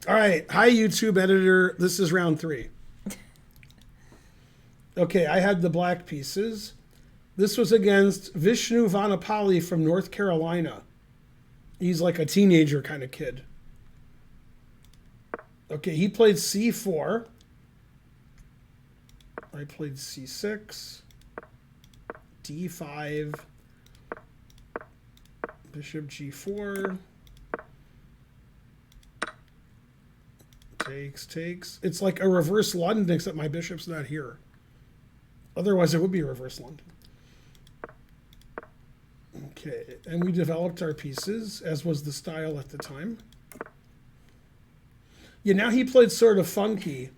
All right. Hi, YouTube editor. This is round 3. Okay, I had the black pieces. This was against Vishnu Vanapalli from North Carolina. He's like a teenager kind of kid. Okay, he played c4. I played c6. d5. Bishop g4. Takes. It's like a reverse London, except my bishop's not here. Otherwise, it would be a reverse London. Okay, and we developed our pieces, as was the style at the time. Yeah, now he played sort of funky,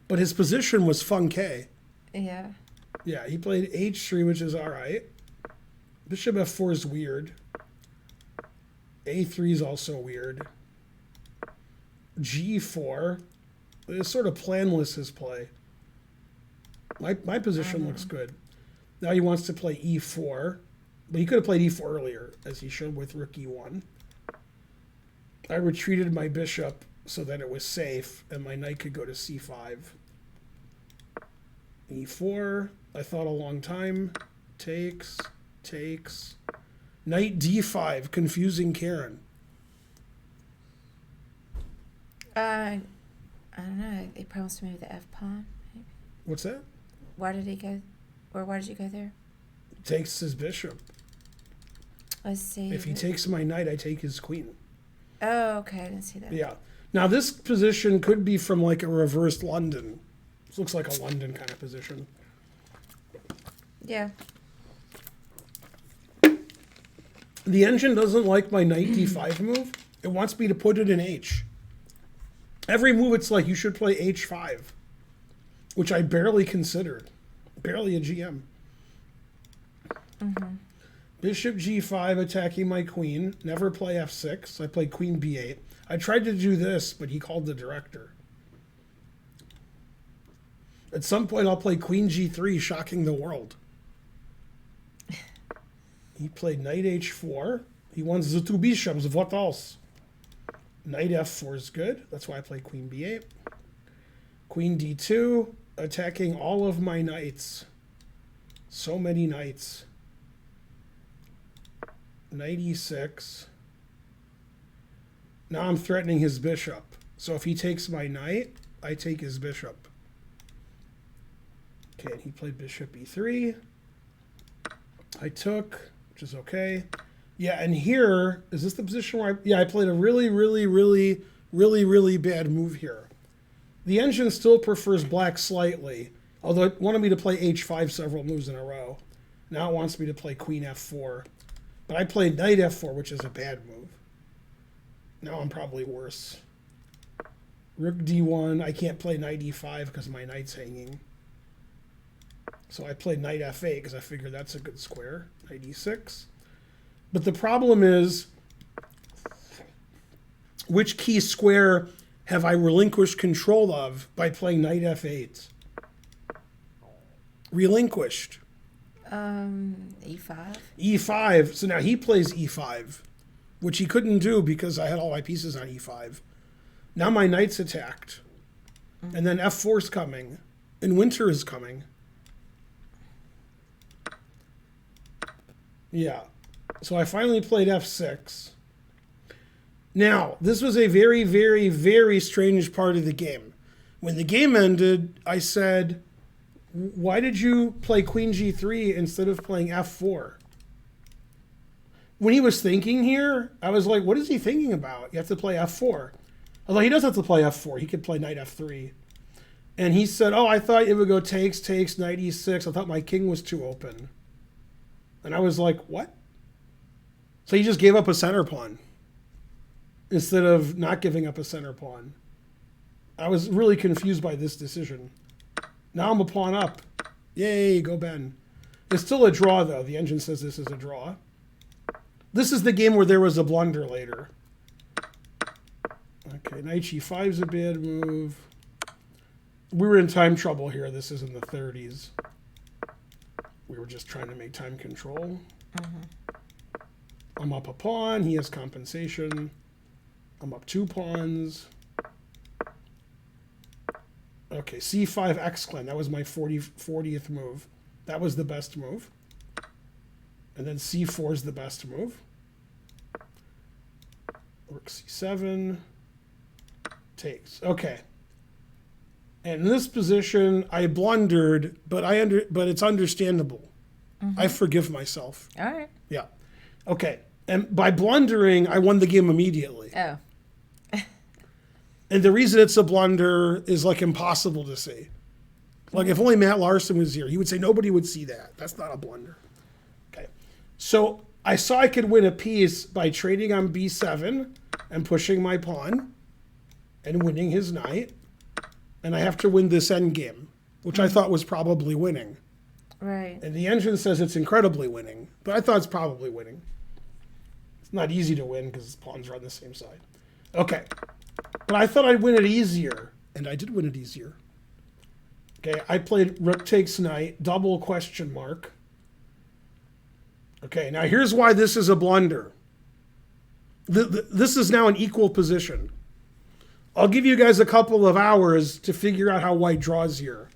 but his position was funky. Yeah. Yeah, he played h3, which is all right. Bishop f4 is weird. a3 is also weird. g4 is sort of planless, his play. My position looks good. Now he wants to play e4, but he could have played e4 earlier, as he showed with rook e1. I retreated my bishop so that it was safe, and my knight could go to c5. e4, I thought a long time. Takes. Knight d5, confusing Karen. I don't know. They promised to move the f pawn. Maybe. What's that? Why did he go? Or why did you go there? Takes his bishop. Let's see. If he takes my knight, I take his queen. Oh, okay. I didn't see that. Yeah. Now this position could be from like a reversed London. This looks like a London kind of position. Yeah. The engine doesn't like my knight d5 move. It wants me to put it in h. Every move it's like you should play h5, which I barely considered. Barely a GM. Mm-hmm. Bishop g5 attacking my queen. Never play f6. I played queen b8. I tried to do this, but he called the director. At some point, I'll play queen g3, shocking the world. He played knight h4. He wants the two bishops. What else? Knight f4 is good. That's why I play queen b8. Queen d2, attacking all of my knights. So many knights. Knight e6. Now I'm threatening his bishop. So if he takes my knight, I take his bishop. Okay, and he played bishop e3. I took, which is okay. Yeah, and here, is this the position where I played a really bad move here. The engine still prefers black slightly, although it wanted me to play h5 several moves in a row. Now it wants me to play queen f4. But I played knight f4, which is a bad move. Now I'm probably worse. Rook d1, I can't play knight e5 because my knight's hanging. So I played knight f8 because I figured that's a good square. Knight e6. But the problem is, which key square have I relinquished control of by playing knight f8? Relinquished. E5. E5. So now he plays e5, which he couldn't do because I had all my pieces on e5. Now my knight's attacked. And then f4's coming. And winter is coming. Yeah. So I finally played f6. Now, this was a very strange part of the game. When the game ended, I said, why did you play queen g3 instead of playing f4? When he was thinking here, I was like, what is he thinking about? You have to play f4. Although he does have to play f4. He could play knight f3. And he said, oh, I thought it would go takes, knight e6. I thought my king was too open. And I was like, what? So he just gave up a center pawn instead of not giving up a center pawn. I was really confused by this decision. Now I'm a pawn up. Yay, go Ben. It's still a draw, though. The engine says this is a draw. This is the game where there was a blunder later. Okay, knight g5 is a bad move. We were in time trouble here. This is in the 30s. We were just trying to make time control. I'm up a pawn. He has compensation. I'm up 2 pawns. Okay, c5 exclam. That was my 40th move. That was the best move. And then c4 is the best move. Rook c7. Takes. Okay. And in this position, I blundered, but it's understandable. I forgive myself. All right. Yeah. Okay. And by blundering, I won the game immediately. Oh. And the reason it's a blunder is like impossible to see. Like if only Matt Larson was here, he would say nobody would see that. That's not a blunder. Okay. So I saw I could win a piece by trading on b7 and pushing my pawn and winning his knight. And I have to win this endgame, which I thought was probably winning. Right. And the engine says it's incredibly winning, but I thought it's probably winning. It's not easy to win because pawns are on the same side. Okay. But I thought I'd win it easier, and I did win it easier. Okay, I played rook takes knight, double question mark. Okay, now here's why this is a blunder. This is now an equal position. I'll give you guys a couple of hours to figure out how white draws here.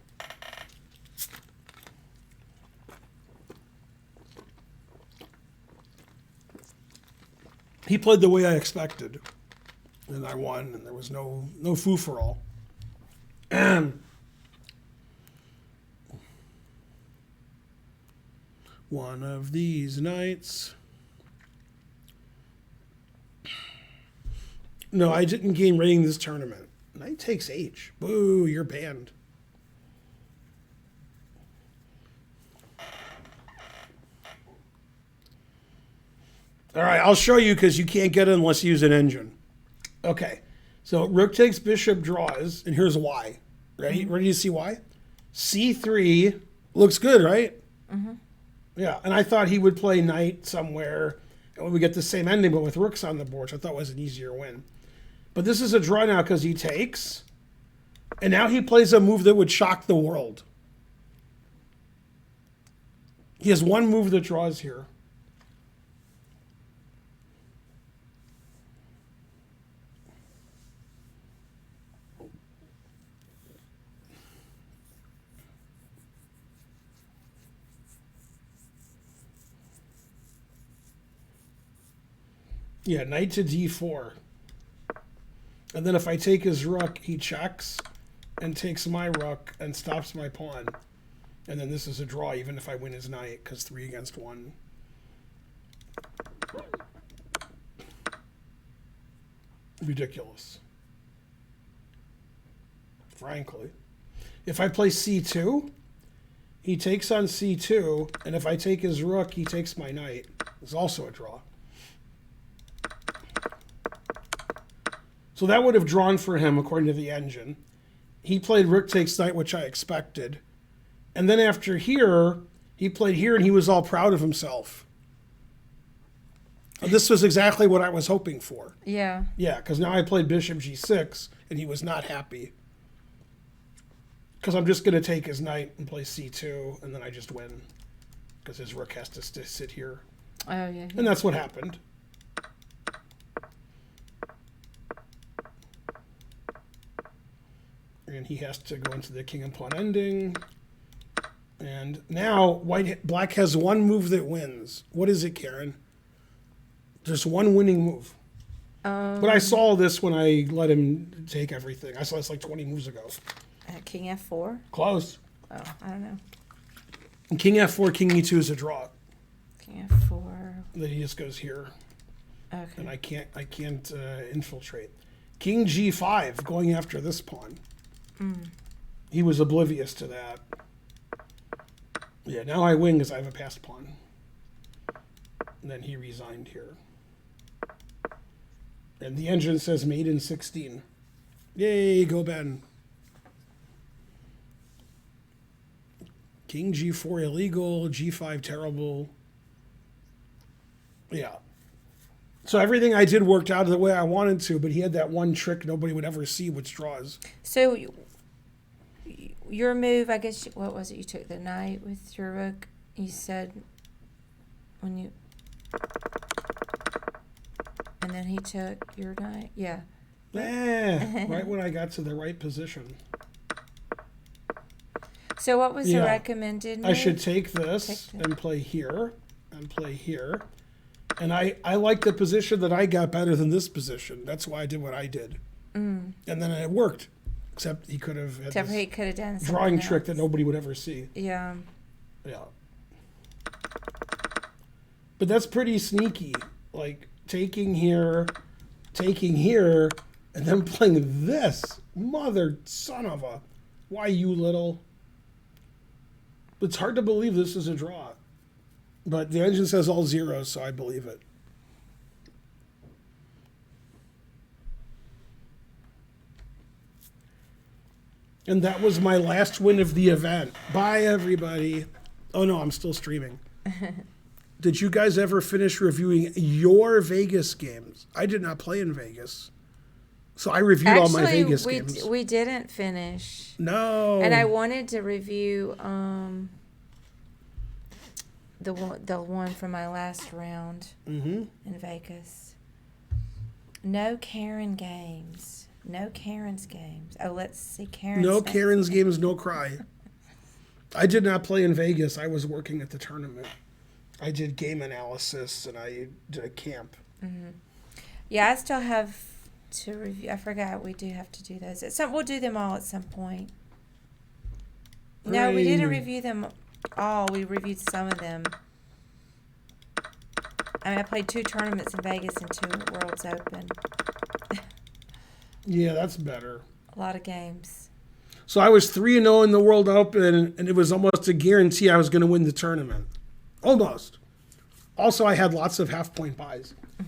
He played the way I expected, and I won, and there was no foo-for-all. One of these nights. No, I didn't gain rating this tournament. Knight takes H. Boo, you're banned. All right, I'll show you because you can't get it unless you use an engine. Okay, so rook takes bishop draws, and here's why. Ready? Ready to see why? C3 looks good, right? Mm-hmm. Yeah, and I thought he would play knight somewhere, and we would get the same ending, but with rooks on the board, which I thought was an easier win. But this is a draw now because he takes, and now he plays a move that would shock the world. He has one move that draws here. Yeah, knight to d4. And then if I take his rook, he checks and takes my rook and stops my pawn. And then this is a draw, even if I win his knight, because 3 against 1. Ridiculous. Frankly. If I play c2, he takes on c2, and if I take his rook, he takes my knight. It's also a draw. So that would have drawn for him, according to the engine. He played rook takes knight, which I expected. And then after here, he played here, and he was all proud of himself. This was exactly what I was hoping for. Yeah. Yeah, because now I played bishop g6, and he was not happy. Because I'm just going to take his knight and play c2, and then I just win. Because his rook has to sit here. Oh, yeah. And that's what happened. And he has to go into the king and pawn ending. And now black has one move that wins. What is it, Karen? There's one winning move. But I saw this when I let him take everything. I saw this like 20 moves ago. King F4? Close. Oh, I don't know. And king F4, king E2 is a draw. King F4. Then he just goes here. Okay. And I can't infiltrate. King G5, going after this pawn. He was oblivious to that. Yeah, now I win because I have a passed pawn. And then he resigned here. And the engine says made in 16. Yay, go Ben. King G4 illegal, G5 terrible. Yeah. So everything I did worked out the way I wanted to, but he had that one trick nobody would ever see, which draws. So your move, I guess, what was it? You took the knight with your rook. You said when you, and then he took your knight. Yeah. Right when I got to the right position. So what was the Yeah. recommended I move? should take this Take the- and play here and play here. And I like the position that I got better than this position. That's why I did what I did. And then it worked. Except he could have had Except this he could have done something drawing trick that else. nobody would ever see. Yeah. Yeah. But that's pretty sneaky. Like taking here, and then playing this. Mother son of a. Why you little? It's hard to believe this is a draw. But the engine says all zeros, so I believe it. And that was my last win of the event. Bye, everybody. Oh, no, I'm still streaming. Did you guys ever finish reviewing your Vegas games? I did not play in Vegas. So I reviewed all my Vegas games. We didn't finish. No. And I wanted to review the one from my last round in Vegas. No Karen games. No Karen's games. Oh, let's see Karen's. No next. Karen's games, no cry. I did not play in Vegas. I was working at the tournament. I did game analysis and I did a camp. Yeah, I still have to review. I forgot we do have to do those. We'll do them all at some point. No, we didn't Hooray. review them all. We reviewed some of them. I mean, I played 2 tournaments in Vegas and 2 Worlds Open. Yeah, that's better. A lot of games. So I was 3-0 in the World Open, and it was almost a guarantee I was going to win the tournament. Almost. Also, I had lots of half-point buys.